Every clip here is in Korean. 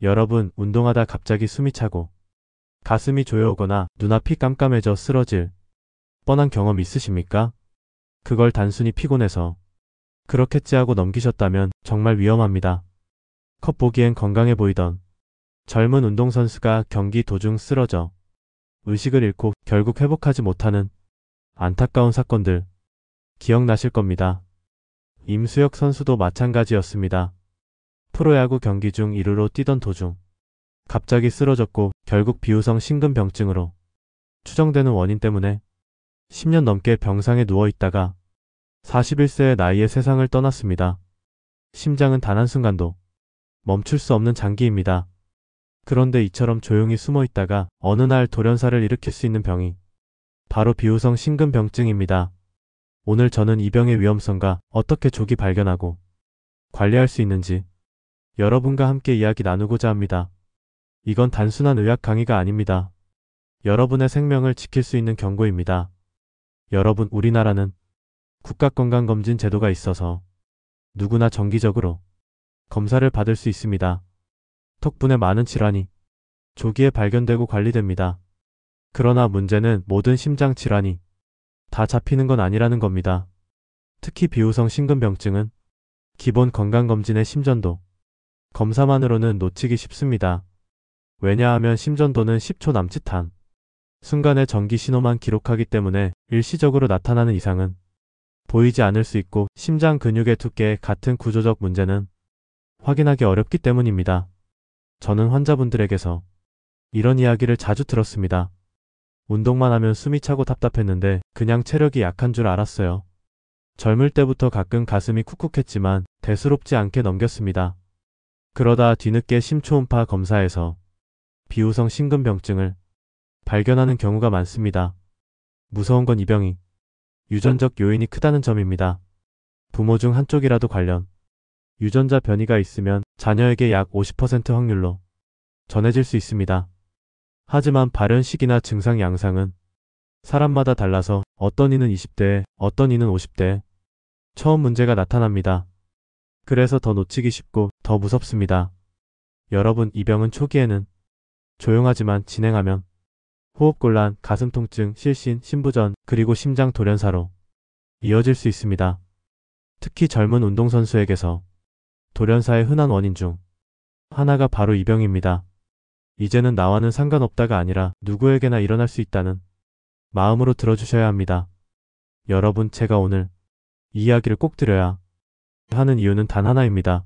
여러분, 운동하다 갑자기 숨이 차고 가슴이 조여오거나 눈앞이 깜깜해져 쓰러질 뻔한 경험 있으십니까? 그걸 단순히 피곤해서 그렇겠지 하고 넘기셨다면 정말 위험합니다. 겉보기엔 건강해 보이던 젊은 운동선수가 경기 도중 쓰러져 의식을 잃고 결국 회복하지 못하는 안타까운 사건들 기억나실 겁니다. 임수혁 선수도 마찬가지였습니다. 프로야구 경기 중 1루로 뛰던 도중 갑자기 쓰러졌고 결국 비후성 심근병증으로 추정되는 원인 때문에 10년 넘게 병상에 누워있다가 41세의 나이에 세상을 떠났습니다. 심장은 단 한순간도 멈출 수 없는 장기입니다. 그런데 이처럼 조용히 숨어있다가 어느 날 돌연사를 일으킬 수 있는 병이 바로 비후성 심근병증입니다. 오늘 저는 이 병의 위험성과 어떻게 조기 발견하고 관리할 수 있는지 여러분과 함께 이야기 나누고자 합니다. 이건 단순한 의학 강의가 아닙니다. 여러분의 생명을 지킬 수 있는 경고입니다. 여러분, 우리나라는 국가건강검진 제도가 있어서 누구나 정기적으로 검사를 받을 수 있습니다. 덕분에 많은 질환이 조기에 발견되고 관리됩니다. 그러나 문제는 모든 심장 질환이 다 잡히는 건 아니라는 겁니다. 특히 비후성 심근병증은 기본 건강검진의 심전도 검사만으로는 놓치기 쉽습니다. 왜냐하면 심전도는 10초 남짓한 순간의 전기 신호만 기록하기 때문에 일시적으로 나타나는 이상은 보이지 않을 수 있고 심장 근육의 두께의 같은 구조적 문제는 확인하기 어렵기 때문입니다. 저는 환자분들에게서 이런 이야기를 자주 들었습니다. 운동만 하면 숨이 차고 답답했는데 그냥 체력이 약한 줄 알았어요. 젊을 때부터 가끔 가슴이 쿡쿡했지만 대수롭지 않게 넘겼습니다. 그러다 뒤늦게 심초음파 검사에서 비후성 심근병증을 발견하는 경우가 많습니다. 무서운 건 이 병이 유전적 요인이 크다는 점입니다. 부모 중 한쪽이라도 관련 유전자 변이가 있으면 자녀에게 약 50% 확률로 전해질 수 있습니다. 하지만 발현 시기나 증상 양상은 사람마다 달라서 어떤 이는 20대에 어떤 이는 50대에 처음 문제가 나타납니다. 그래서 더 놓치기 쉽고 더 무섭습니다. 여러분, 이 병은 초기에는 조용하지만 진행하면 호흡곤란, 가슴 통증, 실신, 심부전, 그리고 심장 돌연사로 이어질 수 있습니다. 특히 젊은 운동선수에게서 돌연사의 흔한 원인 중 하나가 바로 이 병입니다. 이제는 나와는 상관없다가 아니라 누구에게나 일어날 수 있다는 마음으로 들어주셔야 합니다. 여러분, 제가 오늘 이 이야기를 꼭 드려야 하는 이유는 단 하나입니다.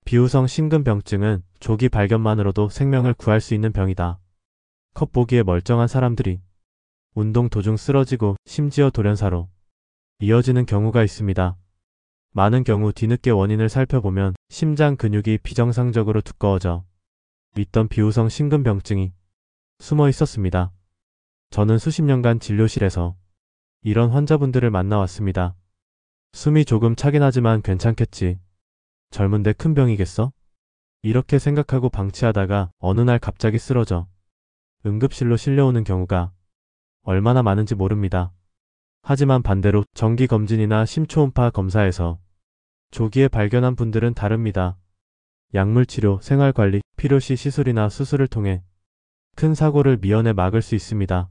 비후성 심근병증은 조기 발견만으로도 생명을 구할 수 있는 병이다. 겉보기에 멀쩡한 사람들이 운동 도중 쓰러지고 심지어 돌연사로 이어지는 경우가 있습니다. 많은 경우 뒤늦게 원인을 살펴보면 심장 근육이 비정상적으로 두꺼워져 있던 비후성 심근병증이 숨어 있었습니다. 저는 수십 년간 진료실에서 이런 환자분들을 만나왔습니다. 숨이 조금 차긴 하지만 괜찮겠지. 젊은데 큰 병이겠어? 이렇게 생각하고 방치하다가 어느 날 갑자기 쓰러져 응급실로 실려오는 경우가 얼마나 많은지 모릅니다. 하지만 반대로 정기검진이나 심초음파 검사에서 조기에 발견한 분들은 다릅니다. 약물치료, 생활관리, 필요시 시술이나 수술을 통해 큰 사고를 미연에 막을 수 있습니다.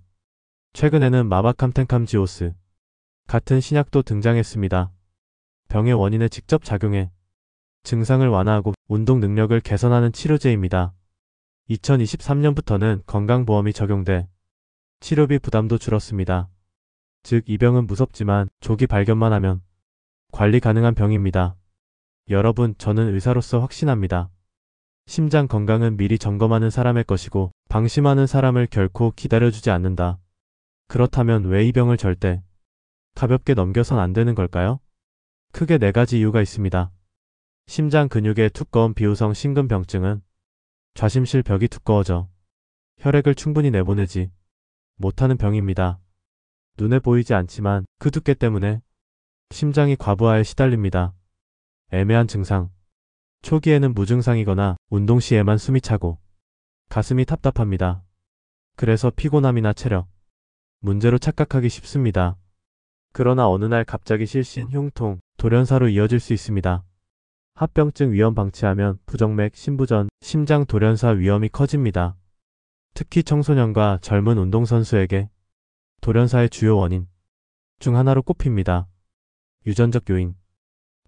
최근에는 마바캄텐캄지오스 같은 신약도 등장했습니다. 병의 원인에 직접 작용해 증상을 완화하고 운동 능력을 개선하는 치료제입니다. 2023년부터는 건강보험이 적용돼 치료비 부담도 줄었습니다. 즉, 이 병은 무섭지만 조기 발견만 하면 관리 가능한 병입니다. 여러분, 저는 의사로서 확신합니다. 심장 건강은 미리 점검하는 사람의 것이고 방심하는 사람을 결코 기다려주지 않는다. 그렇다면 왜 이 병을 절대 가볍게 넘겨선 안 되는 걸까요? 크게 4가지 이유가 있습니다. 심장 근육의 두꺼운 비후성 심근병증은 좌심실 벽이 두꺼워져 혈액을 충분히 내보내지 못하는 병입니다. 눈에 보이지 않지만 그 두께 때문에 심장이 과부하에 시달립니다. 애매한 증상. 초기에는 무증상이거나 운동 시에만 숨이 차고 가슴이 답답합니다. 그래서 피곤함이나 체력 문제로 착각하기 쉽습니다. 그러나 어느 날 갑자기 실신, 흉통, 돌연사로 이어질 수 있습니다. 합병증 위험 방치하면 부정맥, 심부전, 심장 돌연사 위험이 커집니다. 특히 청소년과 젊은 운동선수에게 돌연사의 주요 원인 중 하나로 꼽힙니다. 유전적 요인.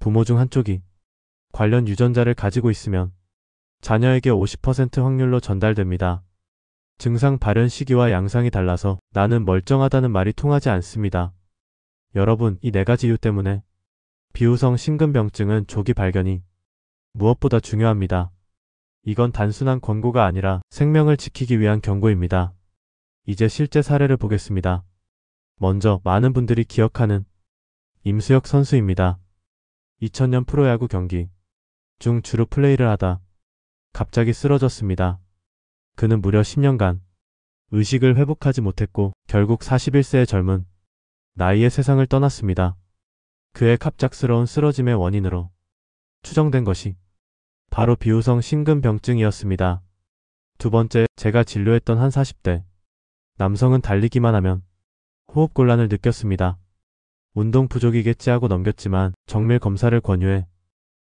부모 중 한쪽이 관련 유전자를 가지고 있으면 자녀에게 50% 확률로 전달됩니다. 증상 발현 시기와 양상이 달라서 나는 멀쩡하다는 말이 통하지 않습니다. 여러분, 이 4가지 이유 때문에 비후성 심근병증은 조기 발견이 무엇보다 중요합니다. 이건 단순한 권고가 아니라 생명을 지키기 위한 경고입니다. 이제 실제 사례를 보겠습니다. 먼저 많은 분들이 기억하는 임수혁 선수입니다. 2000년 프로야구 경기 중 주루 플레이를 하다 갑자기 쓰러졌습니다. 그는 무려 10년간 의식을 회복하지 못했고 결국 41세의 젊은 나이에 세상을 떠났습니다. 그의 갑작스러운 쓰러짐의 원인으로 추정된 것이 바로 비후성 심근병증이었습니다. 두 번째, 제가 진료했던 한 40대 남성은 달리기만 하면 호흡곤란을 느꼈습니다. 운동 부족이겠지 하고 넘겼지만 정밀 검사를 권유해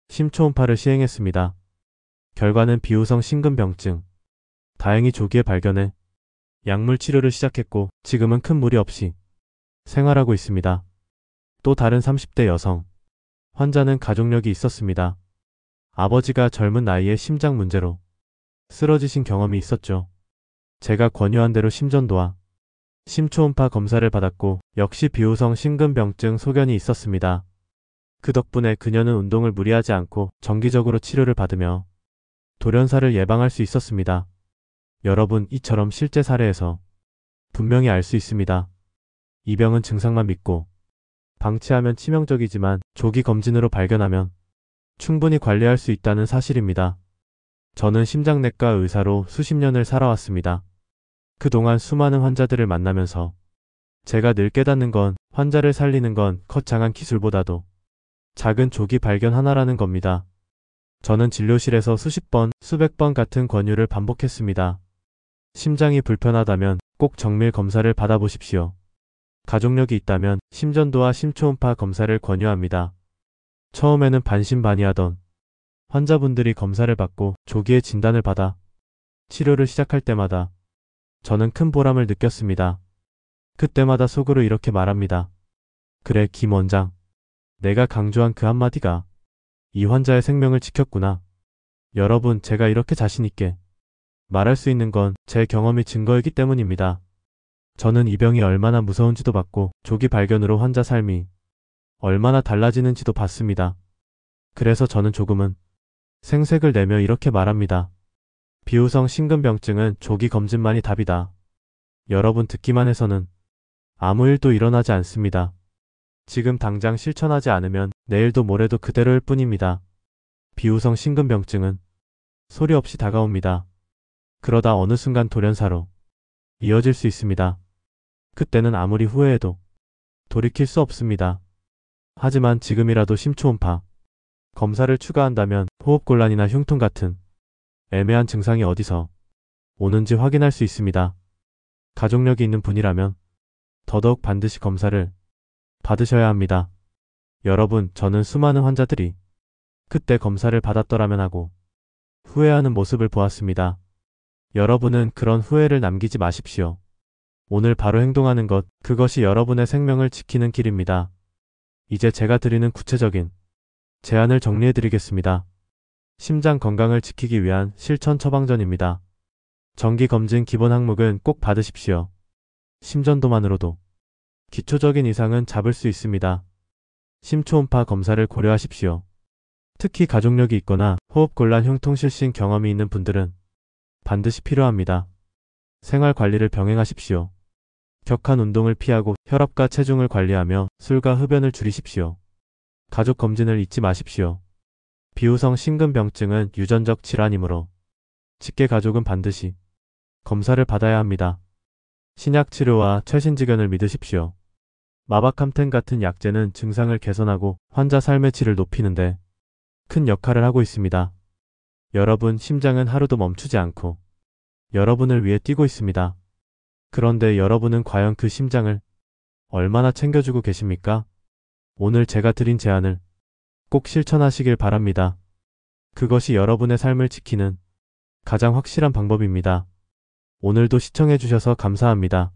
심초음파를 시행했습니다. 결과는 비후성 심근병증. 다행히 조기에 발견해 약물 치료를 시작했고 지금은 큰 무리 없이 생활하고 있습니다. 또 다른 30대 여성 환자는 가족력이 있었습니다. 아버지가 젊은 나이에 심장 문제로 쓰러지신 경험이 있었죠. 제가 권유한 대로 심전도와 심초음파 검사를 받았고 역시 비후성 심근병증 소견이 있었습니다. 그 덕분에 그녀는 운동을 무리하지 않고 정기적으로 치료를 받으며 돌연사를 예방할 수 있었습니다. 여러분, 이처럼 실제 사례에서 분명히 알 수 있습니다. 이 병은 증상만 믿고 방치하면 치명적이지만 조기 검진으로 발견하면 충분히 관리할 수 있다는 사실입니다. 저는 심장내과 의사로 수십 년을 살아왔습니다. 그동안 수많은 환자들을 만나면서 제가 늘 깨닫는 건 환자를 살리는 건 거창한 기술보다도 작은 조기 발견 하나라는 겁니다. 저는 진료실에서 수십 번, 수백 번 같은 권유를 반복했습니다. 심장이 불편하다면 꼭 정밀 검사를 받아보십시오. 가족력이 있다면 심전도와 심초음파 검사를 권유합니다. 처음에는 반신반의하던 환자분들이 검사를 받고 조기에 진단을 받아 치료를 시작할 때마다 저는 큰 보람을 느꼈습니다. 그때마다 속으로 이렇게 말합니다. 그래, 김 원장. 내가 강조한 그 한마디가 이 환자의 생명을 지켰구나. 여러분, 제가 이렇게 자신있게 말할 수 있는 건 제 경험이 증거이기 때문입니다. 저는 이 병이 얼마나 무서운지도 봤고 조기 발견으로 환자 삶이 얼마나 달라지는지도 봤습니다. 그래서 저는 조금은 생색을 내며 이렇게 말합니다. 비후성 심근병증은 조기 검진만이 답이다. 여러분, 듣기만 해서는 아무 일도 일어나지 않습니다. 지금 당장 실천하지 않으면 내일도 모레도 그대로일 뿐입니다. 비후성 심근병증은 소리 없이 다가옵니다. 그러다 어느 순간 돌연사로 이어질 수 있습니다. 그때는 아무리 후회해도 돌이킬 수 없습니다. 하지만 지금이라도 심초음파 검사를 추가한다면 호흡곤란이나 흉통 같은 애매한 증상이 어디서 오는지 확인할 수 있습니다. 가족력이 있는 분이라면 더더욱 반드시 검사를 받으셔야 합니다. 여러분, 저는 수많은 환자들이 그때 검사를 받았더라면 하고 후회하는 모습을 보았습니다. 여러분은 그런 후회를 남기지 마십시오. 오늘 바로 행동하는 것, 그것이 여러분의 생명을 지키는 길입니다. 이제 제가 드리는 구체적인 제안을 정리해드리겠습니다. 심장 건강을 지키기 위한 실천 처방전입니다. 정기검진 기본 항목은 꼭 받으십시오. 심전도만으로도 기초적인 이상은 잡을 수 있습니다. 심초음파 검사를 고려하십시오. 특히 가족력이 있거나 호흡곤란 흉통 실신 경험이 있는 분들은 반드시 필요합니다. 생활관리를 병행하십시오. 격한 운동을 피하고 혈압과 체중을 관리하며 술과 흡연을 줄이십시오. 가족검진을 잊지 마십시오. 비후성 심근병증은 유전적 질환이므로 직계가족은 반드시 검사를 받아야 합니다. 신약치료와 최신지견을 믿으십시오. 마바캄텐 같은 약제는 증상을 개선하고 환자 삶의 질을 높이는데 큰 역할을 하고 있습니다. 여러분, 심장은 하루도 멈추지 않고 여러분을 위해 뛰고 있습니다. 그런데 여러분은 과연 그 심장을 얼마나 챙겨주고 계십니까? 오늘 제가 드린 제안을 꼭 실천하시길 바랍니다. 그것이 여러분의 삶을 지키는 가장 확실한 방법입니다. 오늘도 시청해주셔서 감사합니다.